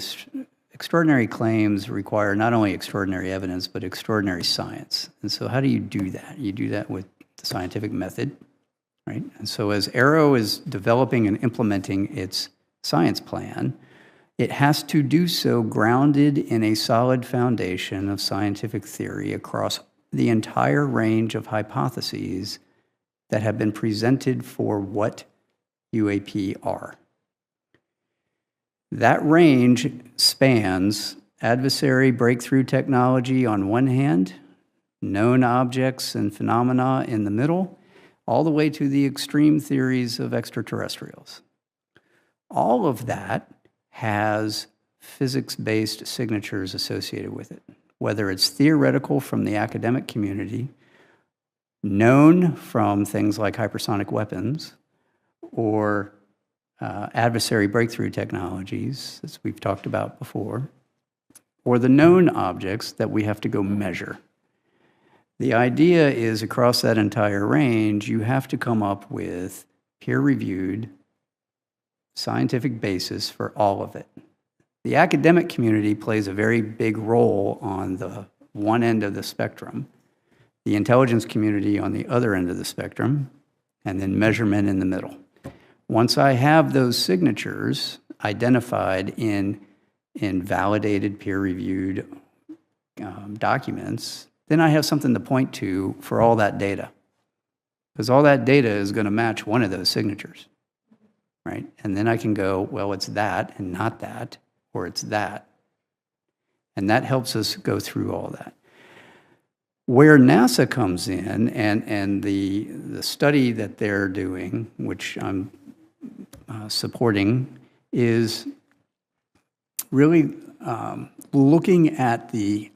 Speaker 3: extraordinary claims require not only extraordinary evidence, but extraordinary science. And so how do you do that? You do that with the scientific method, right? And so as ARRO is developing and implementing its science plan, it has to do so grounded in a solid foundation of scientific theory across the entire range of hypotheses that have been presented for what UAP are. That range spans adversary breakthrough technology on one hand, known objects and phenomena in the middle, all the way to the extreme theories of extraterrestrials. All of that has physics-based signatures associated with it, whether it's theoretical from the academic community, known from things like hypersonic weapons, or adversary breakthrough technologies, as we've talked about before, or the known objects that we have to go measure. The idea is across that entire range, you have to come up with peer-reviewed scientific basis for all of it. The academic community plays a very big role on the one end of the spectrum, the intelligence community on the other end of the spectrum, and then measurement in the middle. Once I have those signatures identified in validated, peer-reviewed documents, then I have something to point to for all that data. Because all that data is going to match one of those signatures, right? And then I can go, well, it's that and not that, or it's that. And that helps us go through all that. Where NASA comes in and the study that they're doing, which I'm supporting, is really looking at the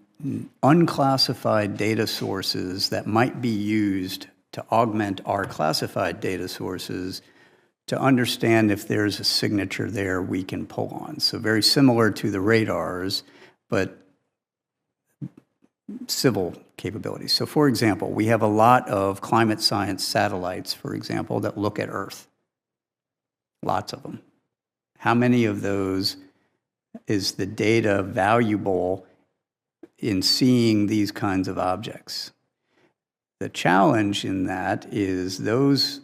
Speaker 3: unclassified data sources that might be used to augment our classified data sources to understand if there's a signature there we can pull on. So very similar to the radars, but civil capabilities. So for example, we have a lot of climate science satellites, for example, that look at Earth. Lots of them. How many of those is the data valuable in seeing these kinds of objects? The challenge in that is those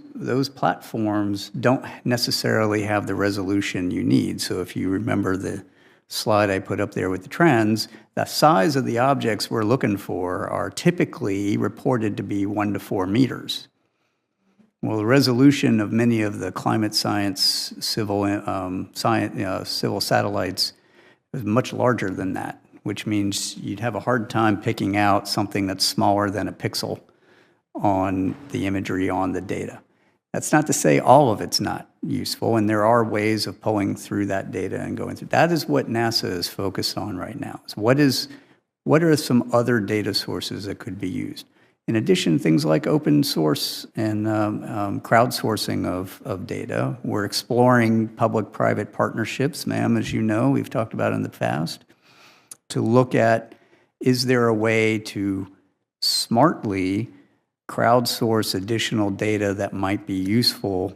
Speaker 3: platforms don't necessarily have the resolution you need. So if you remember the slide I put up there with the trends, the size of the objects we're looking for are typically reported to be 1 to 4 meters. Well, the resolution of many of the climate science civil satellites is much larger than that, which means you'd have a hard time picking out something that's smaller than a pixel on the imagery on the data. That's not to say all of it's not useful, and there are ways of pulling through that data and going through. That is what NASA is focused on right now. So what are some other data sources that could be used? In addition, things like open source and crowdsourcing of data. We're exploring public-private partnerships, ma'am, as you know, we've talked about in the past, to look at, is there a way to smartly crowdsource additional data that might be useful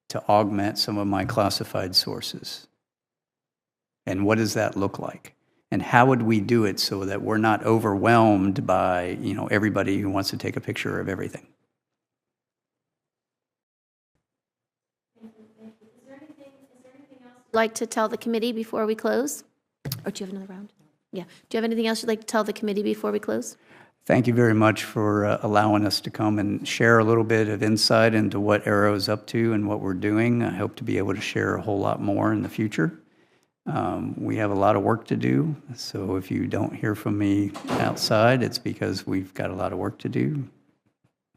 Speaker 3: to augment some of my classified sources? And what does that look like? And how would we do it so that we're not overwhelmed by, everybody who wants to take a picture of everything?
Speaker 1: Is there anything else you'd like to tell the committee before we close? Or do you have another round? Yeah. Do you have anything else you'd like to tell the committee before we close?
Speaker 3: Thank you very much for allowing us to come and share a little bit of insight into what ARRO is up to and what we're doing. I hope to be able to share a whole lot more in the future. We have a lot of work to do, so if you don't hear from me outside, it's because we've got a lot of work to do.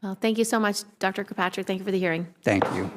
Speaker 1: Well, thank you so much, Dr. Kirkpatrick. Thank you for the hearing.
Speaker 3: Thank you.